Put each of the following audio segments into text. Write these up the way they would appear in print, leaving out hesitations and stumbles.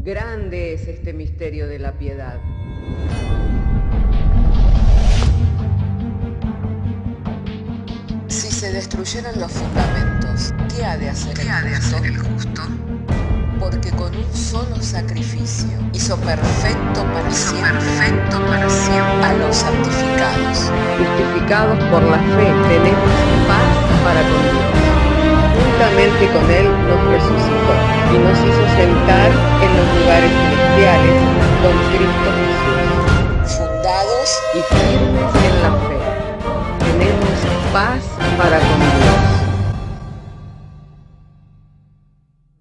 Grande es este misterio de la piedad. Si se destruyeran los fundamentos, ¿qué ha de hacer el justo? Porque con un solo sacrificio hizo perfecto para siempre a los santificados. Justificados por la fe, tenemos paz para con Dios. Juntamente con Él nos resucitó y nos hizo sentar en los lugares celestiales con Cristo Jesús. Fundados Y firmes en la fe, tenemos paz para con Dios.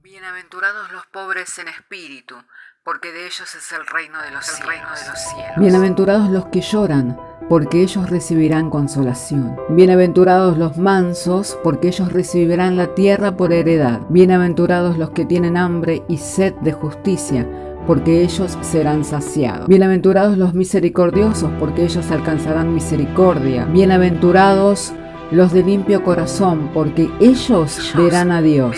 Bienaventurados los pobres en espíritu, porque de ellos es el reino de los cielos. Bienaventurados los que lloran, porque ellos recibirán consolación. Bienaventurados los mansos, porque ellos recibirán la tierra por heredad. Bienaventurados los que tienen hambre y sed de justicia, porque ellos serán saciados. Bienaventurados los misericordiosos, porque ellos alcanzarán misericordia. Bienaventurados los de limpio corazón, porque ellos verán a Dios.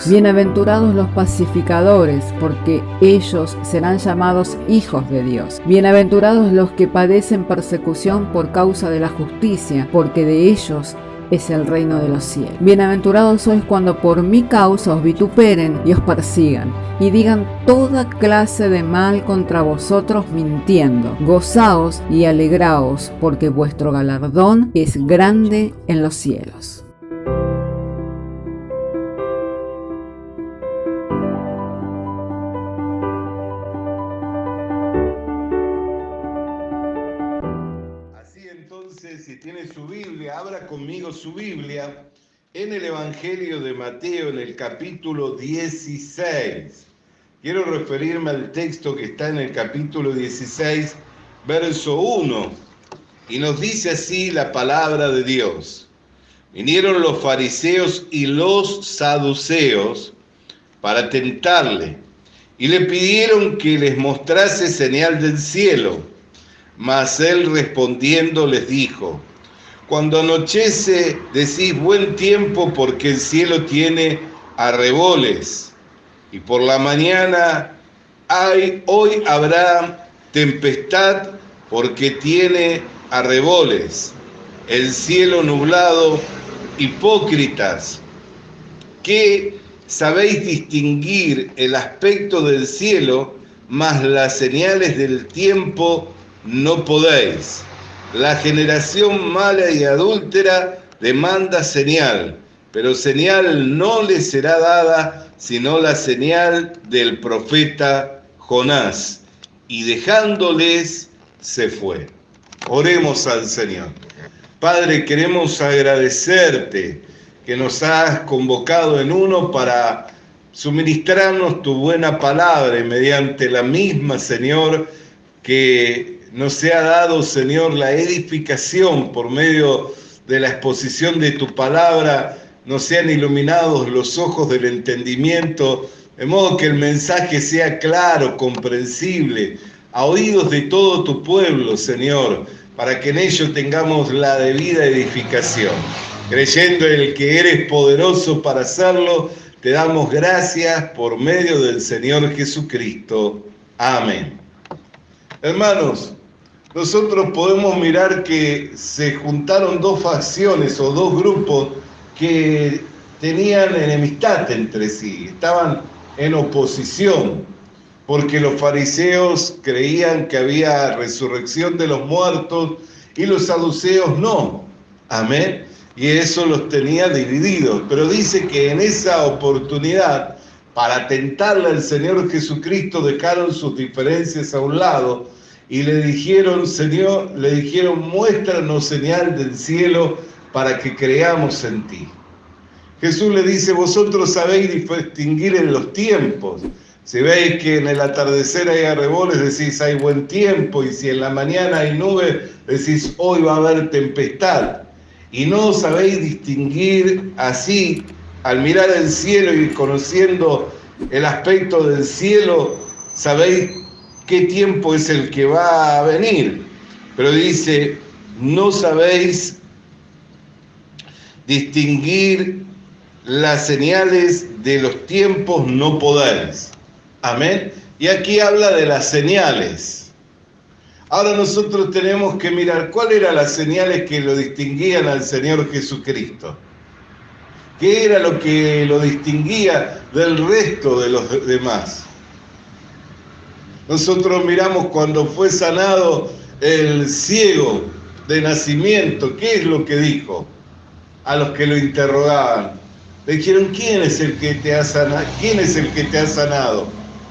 Bienaventurados los pacificadores, porque ellos serán llamados hijos de Dios. Bienaventurados los que padecen persecución por causa de la justicia, porque de ellos es el reino de los cielos. Bienaventurados sois cuando por mi causa os vituperen y os persigan, y digan toda clase de mal contra vosotros mintiendo. Gozaos y alegraos, porque vuestro galardón es grande en los cielos. Si tiene su Biblia, abra conmigo su Biblia en el Evangelio de Mateo, en el capítulo 16. Quiero referirme al texto que está en el capítulo 16, verso 1, y nos dice así la palabra de Dios. Vinieron los fariseos y los saduceos para tentarle, y le pidieron que les mostrase señal del cielo. Mas él respondiendo les dijo: cuando anochece decís buen tiempo, porque el cielo tiene arreboles, y por la mañana hoy habrá tempestad, porque tiene arreboles. El cielo nublado, hipócritas, que sabéis distinguir el aspecto del cielo, mas las señales del tiempo no podéis. La generación mala y adúltera demanda señal, pero señal no le será dada sino la señal del profeta Jonás. Y dejándoles se fue. Oremos al Señor. Padre, queremos agradecerte que nos has convocado en uno para suministrarnos tu buena palabra, y mediante la misma, Señor, que nos sea dado, Señor, la edificación por medio de la exposición de tu palabra, nos sean iluminados los ojos del entendimiento, de modo que el mensaje sea claro, comprensible, a oídos de todo tu pueblo, Señor, para que en ello tengamos la debida edificación. Creyendo en el que eres poderoso para hacerlo, te damos gracias por medio del Señor Jesucristo. Amén. Hermanos, nosotros podemos mirar que se juntaron dos facciones o dos grupos que tenían enemistad entre sí, estaban en oposición, porque los fariseos creían que había resurrección de los muertos y los saduceos no. Amén. Y eso los tenía divididos. Pero dice que en esa oportunidad, para tentarle al Señor Jesucristo, dejaron sus diferencias a un lado y le dijeron, muéstranos señal del cielo para que creamos en ti. Jesús le dice, vosotros sabéis distinguir en los tiempos. Si veis que en el atardecer hay arreboles, decís hay buen tiempo, y si en la mañana hay nube, decís hoy va a haber tempestad. Y no sabéis distinguir así, al mirar el cielo y conociendo el aspecto del cielo, sabéis qué tiempo es el que va a venir. Pero dice, no sabéis distinguir las señales de los tiempos, no podéis. Amén. Y aquí habla de las señales. Ahora nosotros tenemos que mirar cuáles eran las señales que lo distinguían al Señor Jesucristo. ¿Qué era lo que lo distinguía del resto de los demás? Nosotros miramos cuando fue sanado el ciego de nacimiento, ¿qué es lo que dijo a los que lo interrogaban? Le dijeron, ¿quién es el que te ha sanado? ¿Quién es el que te ha sanado?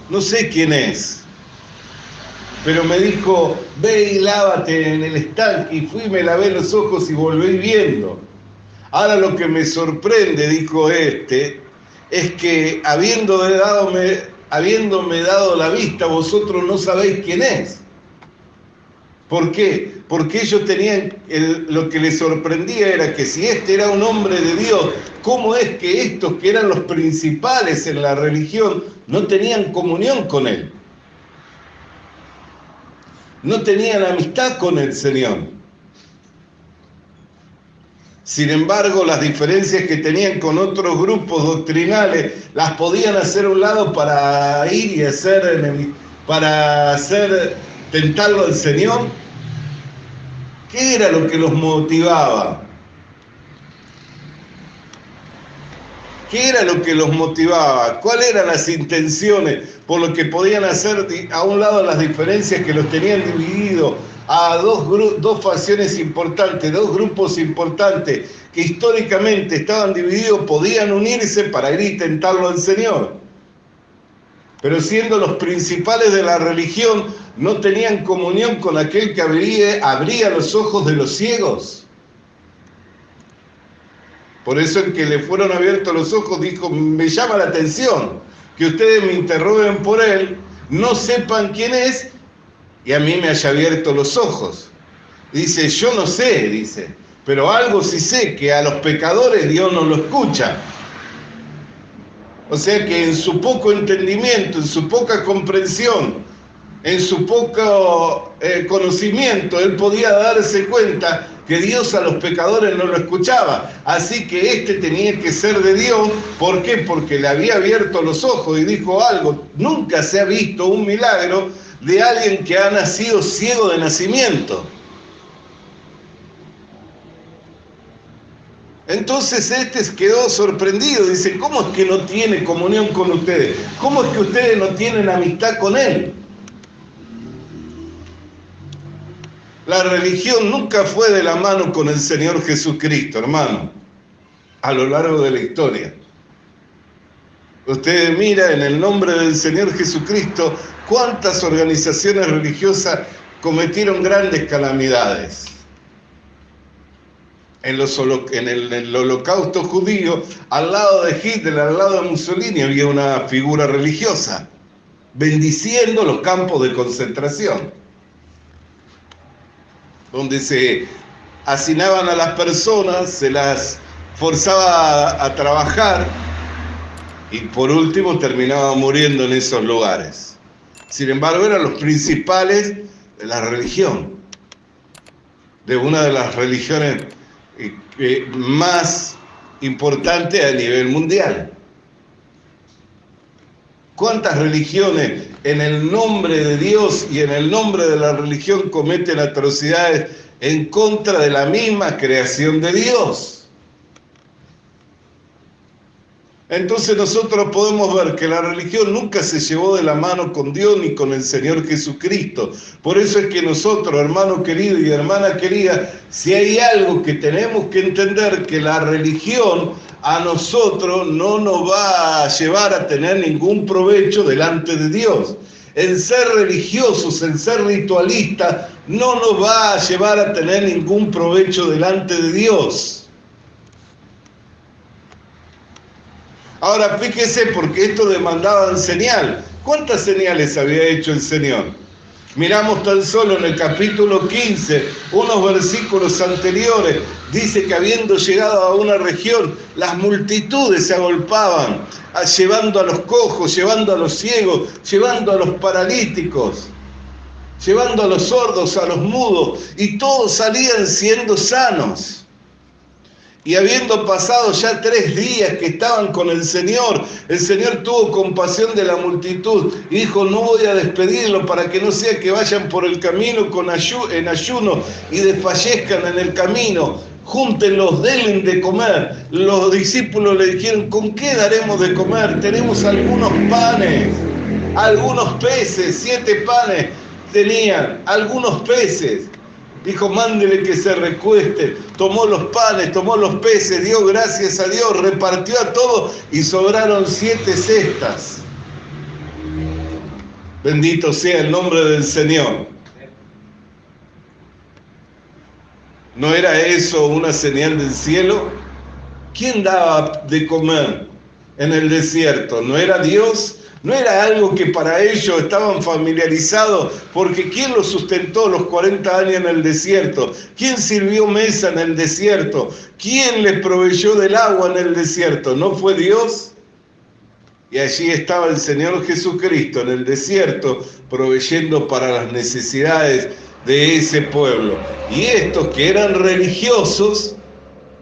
No sé quién es. Pero me dijo, ve y lávate en el estanque, y fui, me lavé los ojos y volví viendo. Ahora lo que me sorprende, dijo este, es que habiéndome dado la vista, vosotros no sabéis quién es. ¿Por qué? Porque ellos tenían, lo que les sorprendía era que si este era un hombre de Dios, ¿cómo es que estos que eran los principales en la religión no tenían comunión con él? No tenían amistad con el Señor. Sin embargo, las diferencias que tenían con otros grupos doctrinales las podían hacer a un lado para ir y tentarlo al Señor. ¿Qué era lo que los motivaba? ¿Qué era lo que los motivaba? ¿Cuáles eran las intenciones por lo que podían hacer a un lado las diferencias que los tenían divididos a dos facciones importantes, dos grupos importantes que históricamente estaban divididos, podían unirse para ir y tentarlo al Señor? Pero siendo los principales de la religión, no tenían comunión con aquel que abría los ojos de los ciegos. Por eso el que le fueron abiertos los ojos dijo, me llama la atención que ustedes me interroguen por él, no sepan quién es, y a mí me haya abierto los ojos. Dice, yo no sé, dice, pero algo sí sé, que a los pecadores Dios no lo escucha. O sea que en su poco entendimiento, en su poca comprensión, en su poco conocimiento, él podía darse cuenta que Dios a los pecadores no lo escuchaba. Así que este tenía que ser de Dios. ¿Por qué? Porque le había abierto los ojos y dijo algo. Nunca se ha visto un milagro de alguien que ha nacido ciego de nacimiento. Entonces este quedó sorprendido, dice, ¿cómo es que no tiene comunión con ustedes? ¿Cómo es que ustedes no tienen amistad con él? La religión nunca fue de la mano con el Señor Jesucristo, hermano, a lo largo de la historia. Ustedes miran en el nombre del Señor Jesucristo cuántas organizaciones religiosas cometieron grandes calamidades. En el holocausto judío, al lado de Hitler, al lado de Mussolini, había una figura religiosa, bendiciendo los campos de concentración, donde se hacinaban a las personas, se las forzaba a trabajar y por último terminaban muriendo en esos lugares. Sin embargo, eran los principales de la religión, de una de las religiones más importante a nivel mundial. ¿Cuántas religiones en el nombre de Dios y en el nombre de la religión cometen atrocidades en contra de la misma creación de Dios? Entonces nosotros podemos ver que la religión nunca se llevó de la mano con Dios ni con el Señor Jesucristo. Por eso es que nosotros, hermano querido y hermana querida, si hay algo que tenemos que entender, que la religión a nosotros no nos va a llevar a tener ningún provecho delante de Dios. El ser religiosos, el ser ritualistas, no nos va a llevar a tener ningún provecho delante de Dios. Ahora fíjese, porque esto demandaba señal. ¿Cuántas señales había hecho el Señor? Miramos tan solo en el capítulo 15, unos versículos anteriores, dice que habiendo llegado a una región, las multitudes se agolpaban, llevando a los cojos, llevando a los ciegos, llevando a los paralíticos, llevando a los sordos, a los mudos, y todos salían siendo sanos. Y habiendo pasado ya 3 días que estaban con el Señor tuvo compasión de la multitud y dijo, no voy a despedirlo para que no sea que vayan por el camino en ayuno y desfallezcan en el camino. Júntenlos, denle de comer. Los discípulos le dijeron, ¿con qué daremos de comer? Tenemos algunos panes, algunos peces, 7 panes tenían, algunos peces. Dijo, mándele que se recueste. Tomó los panes, tomó los peces, dio gracias a Dios, repartió a todos y sobraron 7 cestas. Bendito sea el nombre del Señor. ¿No era eso una señal del cielo? ¿Quién daba de comer en el desierto? ¿No era Dios? ¿No era algo que para ellos estaban familiarizados? Porque ¿quién los sustentó los 40 años en el desierto? ¿Quién sirvió mesa en el desierto? ¿Quién les proveyó del agua en el desierto? ¿No fue Dios? Y allí estaba el Señor Jesucristo en el desierto, proveyendo para las necesidades de ese pueblo. Y estos que eran religiosos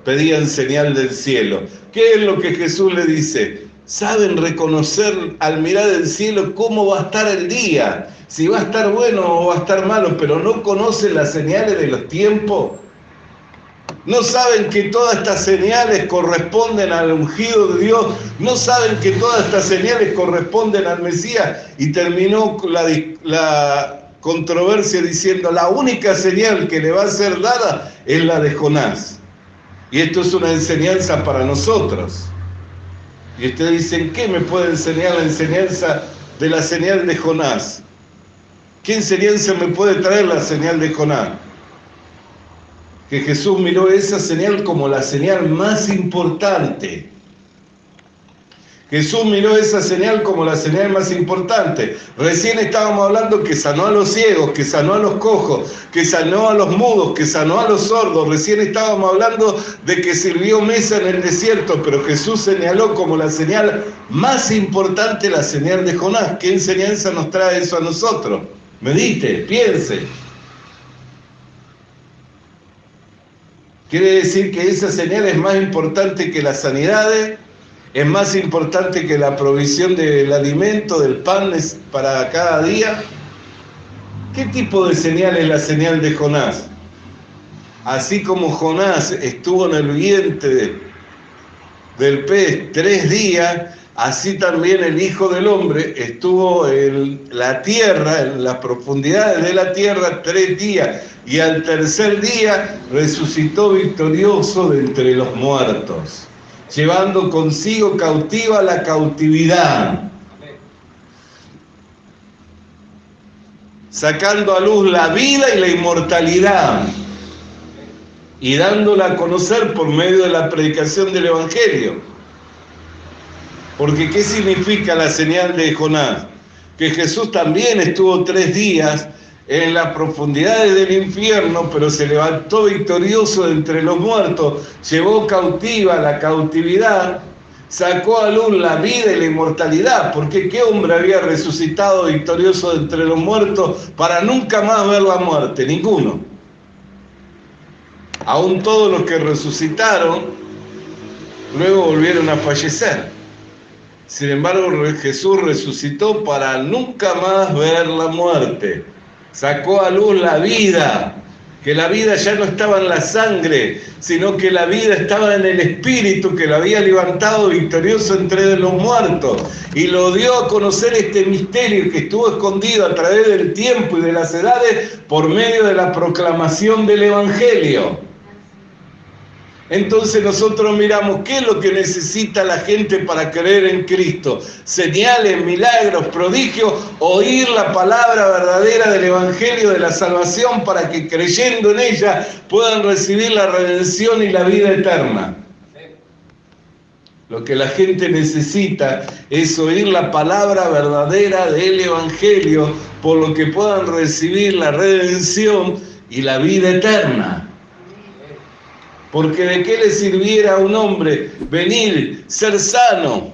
pedían señal del cielo. ¿Qué es lo que Jesús le dice? Saben reconocer al mirar el cielo cómo va a estar el día, si va a estar bueno o va a estar malo, pero no conocen las señales de los tiempos. No saben que todas estas señales corresponden al ungido de Dios. No saben que todas estas señales corresponden al Mesías. Y terminó la controversia diciendo, la única señal que le va a ser dada es la de Jonás. Y esto es una enseñanza para nosotros. Y ustedes dicen, ¿qué me puede enseñar la enseñanza de la señal de Jonás? ¿Qué enseñanza me puede traer la señal de Jonás? Que Jesús miró esa señal como la señal más importante. Jesús miró esa señal como la señal más importante. Recién estábamos hablando que sanó a los ciegos, que sanó a los cojos, que sanó a los mudos, que sanó a los sordos. Recién estábamos hablando de que sirvió mesa en el desierto, pero Jesús señaló como la señal más importante la señal de Jonás. ¿Qué enseñanza nos trae eso a nosotros? Medite, piense. Quiere decir que esa señal es más importante que las sanidades, es más importante que la provisión del alimento, del pan para cada día. ¿Qué tipo de señal es la señal de Jonás? Así como Jonás estuvo en el vientre del pez 3 días, así también el Hijo del Hombre estuvo en la tierra, en las profundidades de la tierra 3 días, y al tercer día resucitó victorioso de entre los muertos, llevando consigo cautiva la cautividad, sacando a luz la vida y la inmortalidad, y dándola a conocer por medio de la predicación del Evangelio. Porque ¿qué significa la señal de Jonás? Que Jesús también estuvo 3 días en las profundidades del infierno, pero se levantó victorioso de entre los muertos, llevó cautiva la cautividad, sacó a luz la vida y la inmortalidad. Porque ¿qué hombre había resucitado victorioso de entre los muertos para nunca más ver la muerte? Ninguno. Aún todos los que resucitaron luego volvieron a fallecer. Sin embargo, Jesús resucitó para nunca más ver la muerte. Sacó a luz la vida, que la vida ya no estaba en la sangre, sino que la vida estaba en el Espíritu, que lo había levantado victorioso entre los muertos. Y lo dio a conocer este misterio que estuvo escondido a través del tiempo y de las edades por medio de la proclamación del Evangelio. Entonces nosotros miramos qué es lo que necesita la gente para creer en Cristo. Señales, milagros, prodigios, oír la palabra verdadera del Evangelio de la salvación para que creyendo en ella puedan recibir la redención y la vida eterna. Lo que la gente necesita es oír la palabra verdadera del Evangelio, por lo que puedan recibir la redención y la vida eterna. Porque ¿de qué le sirviera a un hombre venir, ser sano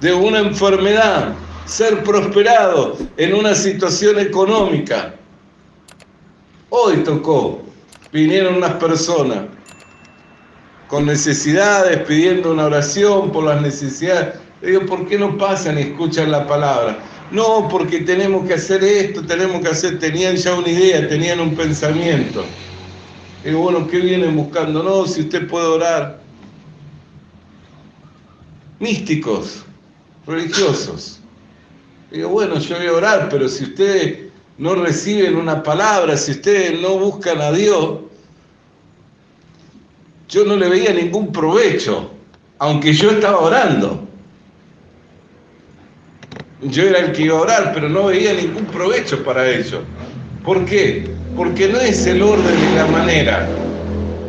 de una enfermedad, ser prosperado en una situación económica? Hoy tocó, vinieron unas personas con necesidades, pidiendo una oración por las necesidades. Le digo, ¿por qué no pasan y escuchan la palabra? No, porque tenemos que hacer esto, tenemos que hacer... Tenían ya una idea, tenían un pensamiento. Le digo, bueno, ¿qué vienen buscando? No, si usted puede orar. Místicos, religiosos. Le digo, bueno, yo voy a orar, pero si ustedes no reciben una palabra, si ustedes no buscan a Dios, yo no le veía ningún provecho, aunque yo estaba orando. Yo era el que iba a orar, pero no veía ningún provecho para ello. ¿Por qué? Porque no es el orden y la manera.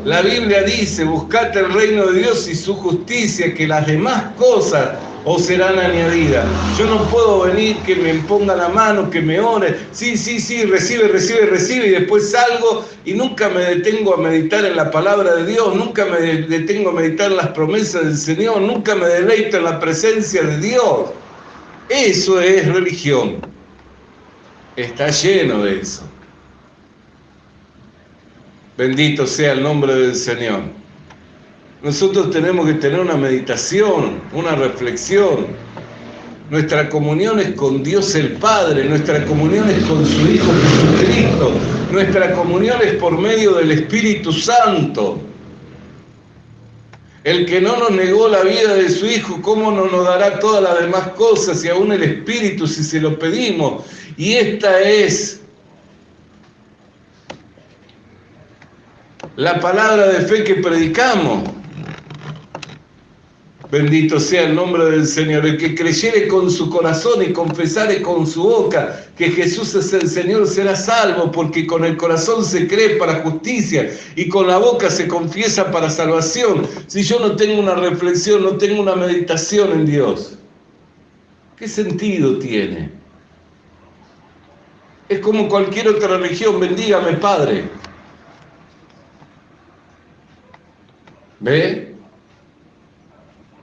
La Biblia dice, buscad el reino de Dios y su justicia, que las demás cosas os serán añadidas. Yo no puedo venir que me ponga la mano, que me ore. Sí, recibe, y después salgo y nunca me detengo a meditar en la palabra de Dios, nunca me detengo a meditar en las promesas del Señor, nunca me deleito en la presencia de Dios. Eso es religión. Está lleno de eso. Bendito sea el nombre del Señor. Nosotros tenemos que tener una meditación, una reflexión. Nuestra comunión es con Dios el Padre, nuestra comunión es con su Hijo Jesucristo, nuestra comunión es por medio del Espíritu Santo. El que no nos negó la vida de su Hijo, ¿cómo no nos dará todas las demás cosas y aún el Espíritu si se lo pedimos? Y esta es la palabra de fe que predicamos. Bendito sea el nombre del Señor. El que creyere con su corazón y confesare con su boca que Jesús es el Señor será salvo, porque con el corazón se cree para justicia y con la boca se confiesa para salvación. Si yo no tengo una reflexión, no tengo una meditación en Dios, ¿qué sentido tiene? Es como cualquier otra religión. Bendígame, Padre. ¿Ve?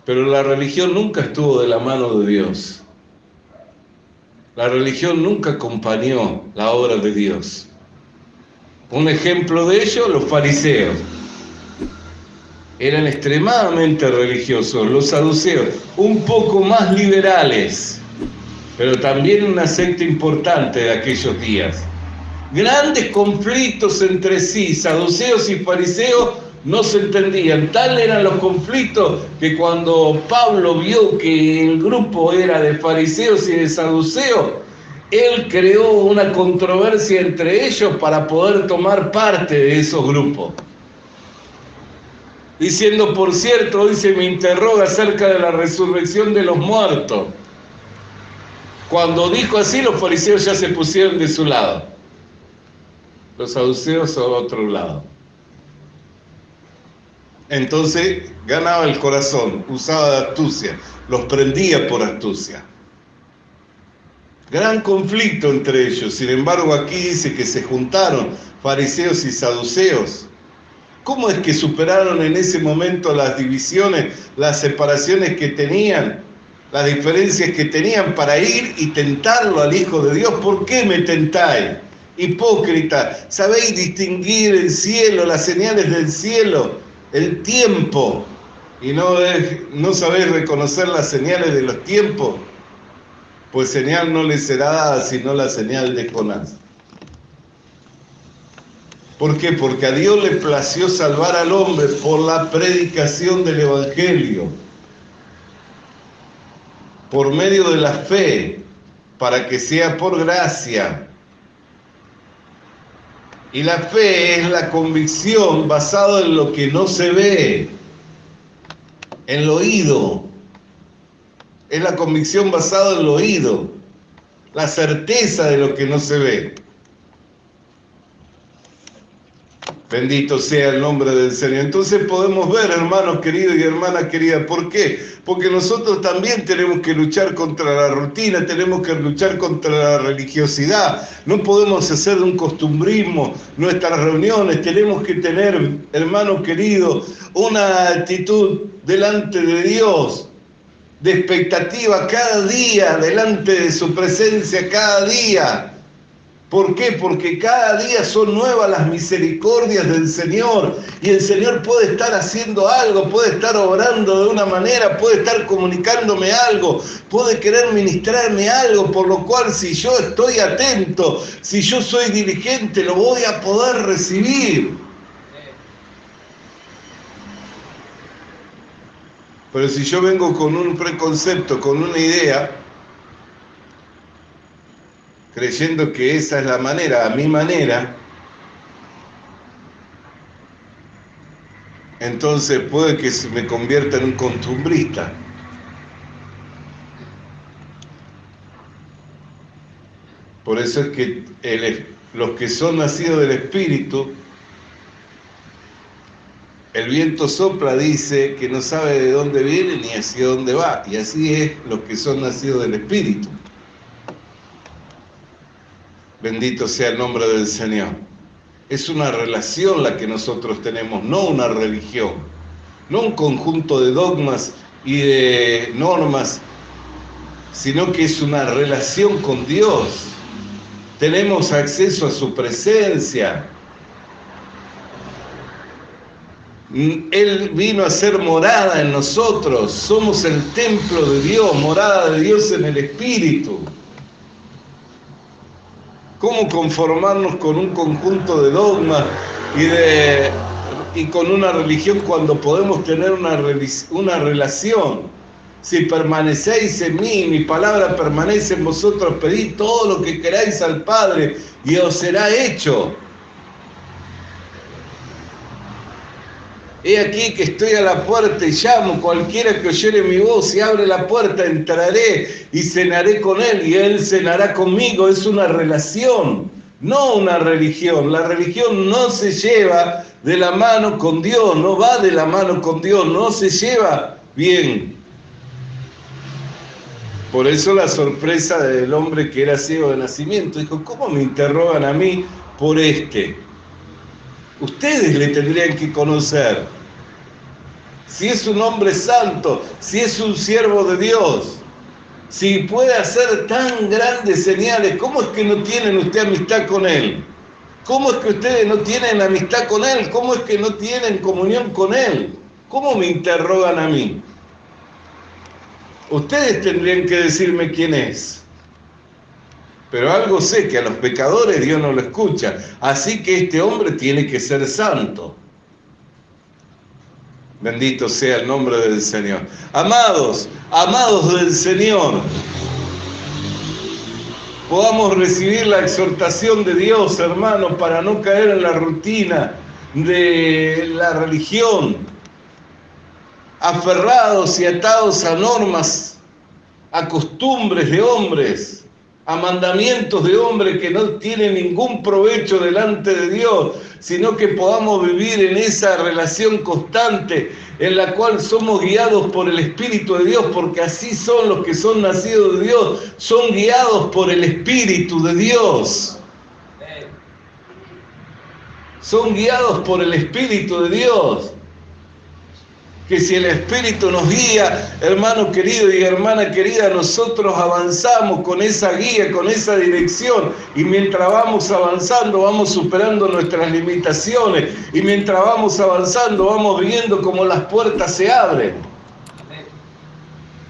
Pero la religión nunca estuvo de la mano de Dios. La religión nunca acompañó la obra de Dios. Un ejemplo de ello, los fariseos. Eran extremadamente religiosos. Los saduceos, un poco más liberales, pero también una secta importante de aquellos días. Grandes conflictos entre sí, saduceos y fariseos, no se entendían. Tal eran los conflictos que cuando Pablo vio que el grupo era de fariseos y de saduceos, él creó una controversia entre ellos para poder tomar parte de esos grupos. Diciendo, por cierto, hoy se me interroga acerca de la resurrección de los muertos. Cuando dijo así, los fariseos ya se pusieron de su lado. Los saduceos a otro lado. Entonces ganaba el corazón, usaba de astucia, los prendía por astucia. Gran conflicto entre ellos. Sin embargo, aquí dice que se juntaron fariseos y saduceos. ¿Cómo es que superaron en ese momento las divisiones, las separaciones que tenían, las diferencias que tenían para ir y tentarlo al Hijo de Dios? ¿Por qué me tentáis? Hipócrita, ¿sabéis distinguir el cielo, las señales del cielo, el tiempo, y no sabéis reconocer las señales de los tiempos? Pues señal no les será dada sino la señal de Jonás. ¿Por qué? Porque a Dios le plació salvar al hombre por la predicación del Evangelio, por medio de la fe, para que sea por gracia. Y la fe es la convicción basada en lo que no se ve, en el oído. Es la convicción basada en el oído, la certeza de lo que no se ve. Bendito sea el nombre del Señor. Entonces podemos ver, hermanos queridos y hermanas queridas, ¿por qué? Porque nosotros también tenemos que luchar contra la rutina, tenemos que luchar contra la religiosidad. No podemos hacer de un costumbrismo nuestras reuniones. Tenemos que tener, hermanos queridos, una actitud delante de Dios, de expectativa cada día, delante de su presencia cada día. ¿Por qué? Porque cada día son nuevas las misericordias del Señor y el Señor puede estar haciendo algo, puede estar obrando de una manera, puede estar comunicándome algo, puede querer ministrarme algo, por lo cual si yo estoy atento, si yo soy diligente, lo voy a poder recibir. Pero si yo vengo con un preconcepto, con una idea, creyendo que esa es la manera, a mi manera, entonces puede que se me convierta en un costumbrista. Por eso es que los que son nacidos del Espíritu, el viento sopla, dice, que no sabe de dónde viene ni hacia dónde va. Y así es los que son nacidos del Espíritu. Bendito sea el nombre del Señor. Es una relación la que nosotros tenemos, no una religión. No un conjunto de dogmas y de normas, sino que es una relación con Dios. Tenemos acceso a su presencia. Él vino a ser morada en nosotros. Somos el templo de Dios, morada de Dios en el Espíritu. ¿Cómo conformarnos con un conjunto de dogmas y con una religión cuando podemos tener una relación? Si permanecéis en mí, mi palabra permanece en vosotros, pedid todo lo que queráis al Padre y os será hecho. He aquí que estoy a la puerta y llamo, cualquiera que oyere mi voz y abre la puerta, entraré y cenaré con él y él cenará conmigo. Es una relación, no una religión. La religión no se lleva de la mano con Dios, no va de la mano con Dios, no se lleva bien. Por eso la sorpresa del hombre que era ciego de nacimiento, dijo, ¿cómo me interrogan a mí por este? Ustedes le tendrían que conocer. Si es un hombre santo, si es un siervo de Dios, si puede hacer tan grandes señales, ¿cómo es que no tienen ustedes amistad con Él? ¿Cómo es que ustedes no tienen amistad con Él? ¿Cómo es que no tienen comunión con Él? ¿Cómo me interrogan a mí? Ustedes tendrían que decirme quién es. Pero algo sé, que a los pecadores Dios no lo escucha. Así que este hombre tiene que ser santo. Bendito sea el nombre del Señor. Amados, amados del Señor, podamos recibir la exhortación de Dios, hermano, para no caer en la rutina de la religión, aferrados y atados a normas, a costumbres de hombres, a mandamientos de hombre que no tienen ningún provecho delante de Dios, sino que podamos vivir en esa relación constante en la cual somos guiados por el Espíritu de Dios, porque así son los que son nacidos de Dios, son guiados por el Espíritu de Dios. Son guiados por el Espíritu de Dios. Que si el Espíritu nos guía, hermano querido y hermana querida, nosotros avanzamos con esa guía, con esa dirección, y mientras vamos avanzando, vamos superando nuestras limitaciones, y mientras vamos avanzando, vamos viendo cómo las puertas se abren.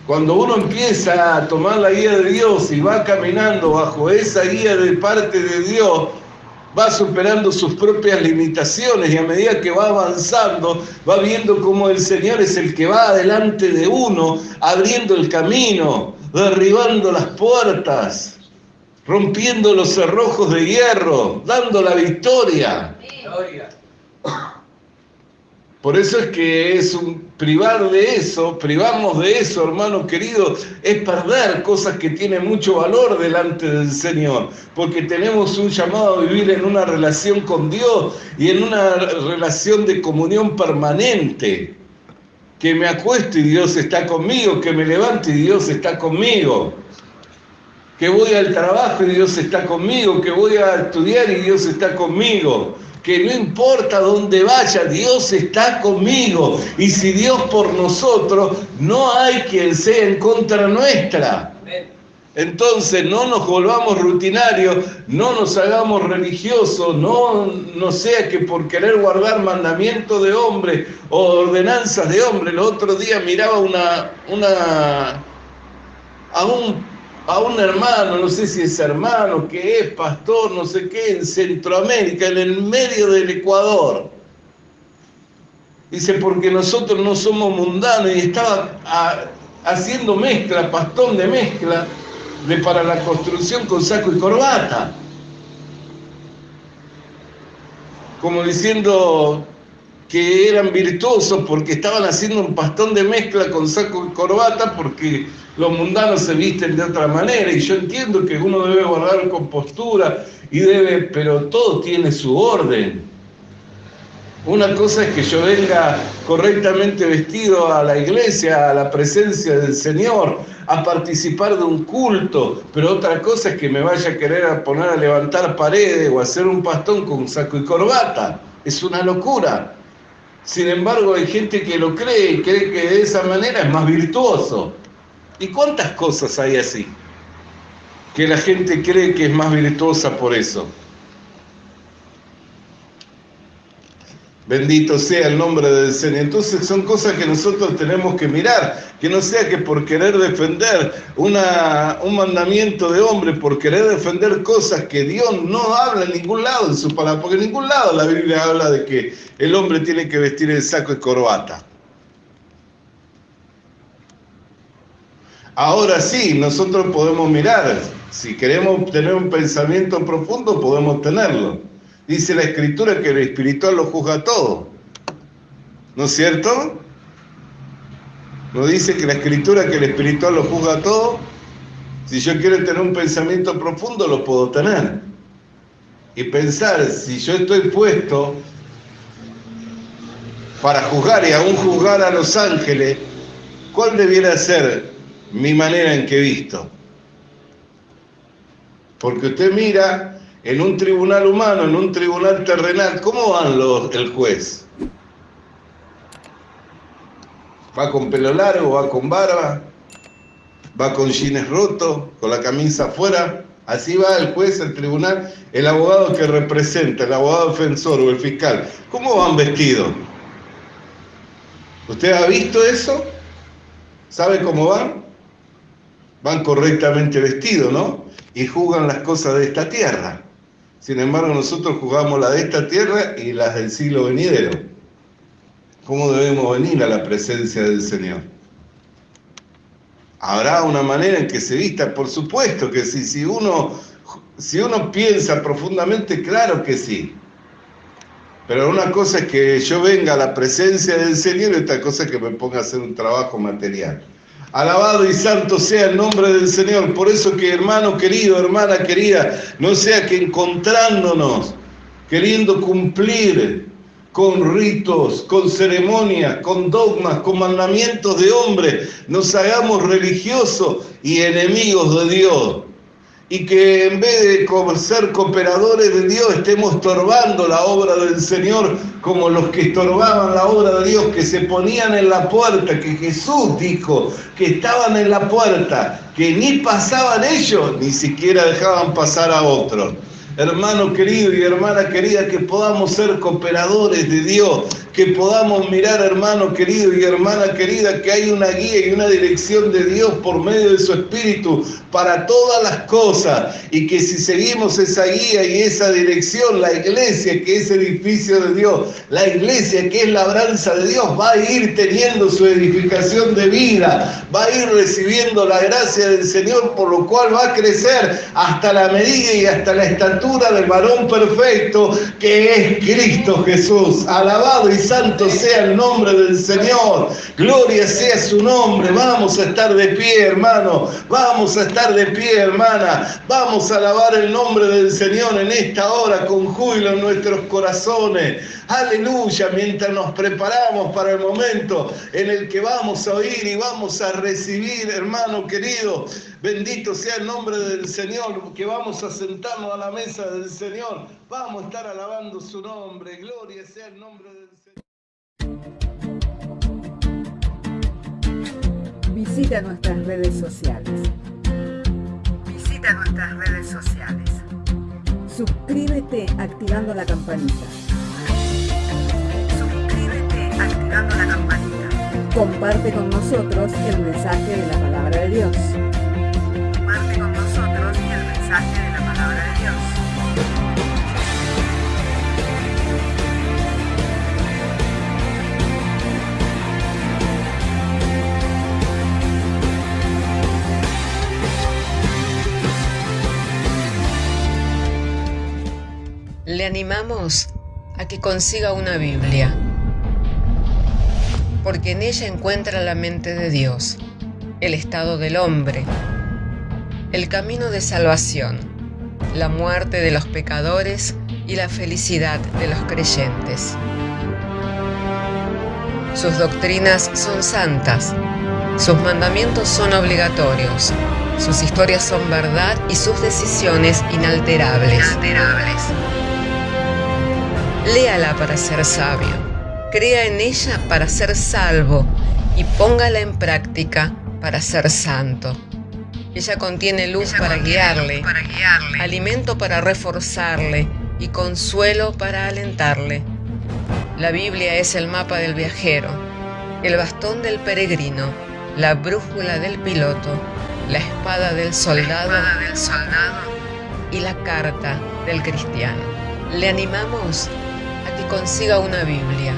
Cuando uno empieza a tomar la guía de Dios y va caminando bajo esa guía de parte de Dios, va superando sus propias limitaciones, y a medida que va avanzando, va viendo cómo el Señor es el que va adelante de uno, abriendo el camino, derribando las puertas, rompiendo los cerrojos de hierro, dando la victoria. Gloria. Por eso es que es privarnos de eso, hermano querido, es perder cosas que tienen mucho valor delante del Señor, porque tenemos un llamado a vivir en una relación con Dios y en una relación de comunión permanente. Que me acuesto y Dios está conmigo, que me levanto y Dios está conmigo, que voy al trabajo y Dios está conmigo, que voy a estudiar y Dios está conmigo. Que no importa dónde vaya, Dios está conmigo. Y si Dios por nosotros, no hay quien sea en contra nuestra. Entonces no nos volvamos rutinarios, no nos hagamos religiosos, no sea que por querer guardar mandamientos de hombre o ordenanzas de hombre. El otro día miraba a un hermano, no sé si es hermano, que es pastor, no sé qué, en Centroamérica, en el medio del Ecuador. Dice, porque nosotros no somos mundanos, y estaba haciendo mezcla, pastón de mezcla, para la construcción con saco y corbata. Como diciendo que eran virtuosos porque estaban haciendo un pastón de mezcla con saco y corbata, porque los mundanos se visten de otra manera. Y yo entiendo que uno debe guardar compostura, pero todo tiene su orden. Una cosa es que yo venga correctamente vestido a la iglesia, a la presencia del Señor, a participar de un culto, pero otra cosa es que me vaya a querer poner a levantar paredes o a hacer un pastón con saco y corbata. Es una locura. Sin embargo, hay gente que lo cree y cree que de esa manera es más virtuoso. ¿Y cuántas cosas hay así? Que la gente cree que es más virtuosa por eso. Bendito sea el nombre del Señor. Entonces son cosas que nosotros tenemos que mirar, que no sea que por querer defender un mandamiento de hombre, por querer defender cosas que Dios no habla en ningún lado en su palabra, porque en ningún lado la Biblia habla de que el hombre tiene que vestir el saco y corbata. Ahora sí, nosotros podemos mirar, si queremos tener un pensamiento profundo, podemos tenerlo. Dice la Escritura que el espiritual lo juzga todo, ¿no es cierto? ¿No dice que la Escritura que el espiritual lo juzga todo? Si yo quiero tener un pensamiento profundo, lo puedo tener. Y pensar, si yo estoy puesto para juzgar y aún juzgar a los ángeles, ¿cuál debiera ser mi manera en que visto? Porque usted mira en un tribunal humano, en un tribunal terrenal, ¿cómo van el juez? ¿Va con pelo largo, va con barba, va con jeans rotos, con la camisa afuera? Así va el juez al tribunal, el abogado que representa, el abogado defensor o el fiscal. ¿Cómo van vestidos? ¿Usted ha visto eso? ¿Sabe cómo van? Van correctamente vestidos, ¿no? Y juzgan las cosas de esta tierra. Sin embargo, nosotros juzgamos las de esta tierra y las del siglo venidero. ¿Cómo debemos venir a la presencia del Señor? ¿Habrá una manera en que se vista? Por supuesto que sí. Si uno piensa profundamente, claro que sí. Pero una cosa es que yo venga a la presencia del Señor y otra cosa es que me ponga a hacer un trabajo material. Alabado y santo sea el nombre del Señor. Por eso que, hermano querido, hermana querida, no sea que encontrándonos, queriendo cumplir con ritos, con ceremonias, con dogmas, con mandamientos de hombre, nos hagamos religiosos y enemigos de Dios. Y que en vez de ser cooperadores de Dios, estemos estorbando la obra del Señor como los que estorbaban la obra de Dios, que se ponían en la puerta, que Jesús dijo que estaban en la puerta, que ni pasaban ellos, ni siquiera dejaban pasar a otros. Hermano querido y hermana querida, que podamos ser cooperadores de Dios, que podamos mirar, hermano querido y hermana querida, que hay una guía y una dirección de Dios por medio de su Espíritu para todas las cosas, y que si seguimos esa guía y esa dirección, la iglesia, que es edificio de Dios, la iglesia, que es labranza de Dios, va a ir teniendo su edificación de vida, va a ir recibiendo la gracia del Señor, por lo cual va a crecer hasta la medida y hasta la estatura del varón perfecto, que es Cristo Jesús. Alabado y santo sea el nombre del Señor, gloria sea su nombre. Vamos a estar de pie, hermano, vamos a estar de pie, hermana, vamos a alabar el nombre del Señor en esta hora con júbilo en nuestros corazones. Aleluya, mientras nos preparamos para el momento en el que vamos a oír y vamos a recibir, hermano querido, bendito sea el nombre del Señor, que vamos a sentarnos a la mesa del Señor, vamos a estar alabando su nombre, gloria sea el nombre del Señor. Visita nuestras redes sociales. Suscríbete a nuestras redes sociales. Suscríbete activando la campanita. Suscríbete activando la campanita. Comparte con nosotros el mensaje de la palabra de Dios. Comparte con nosotros el mensaje de la palabra de Dios. Le animamos a que consiga una Biblia, porque en ella encuentra la mente de Dios, el estado del hombre, el camino de salvación, la muerte de los pecadores y la felicidad de los creyentes. Sus doctrinas son santas, sus mandamientos son obligatorios, sus historias son verdad y sus decisiones inalterables. Léala para ser sabio, crea en ella para ser salvo y póngala en práctica para ser santo. Ella contiene luz para guiarle, alimento para reforzarle y consuelo para alentarle. La Biblia es el mapa del viajero, el bastón del peregrino, la brújula del piloto, la espada del soldado y la carta del cristiano. Le animamos a que consiga una Biblia,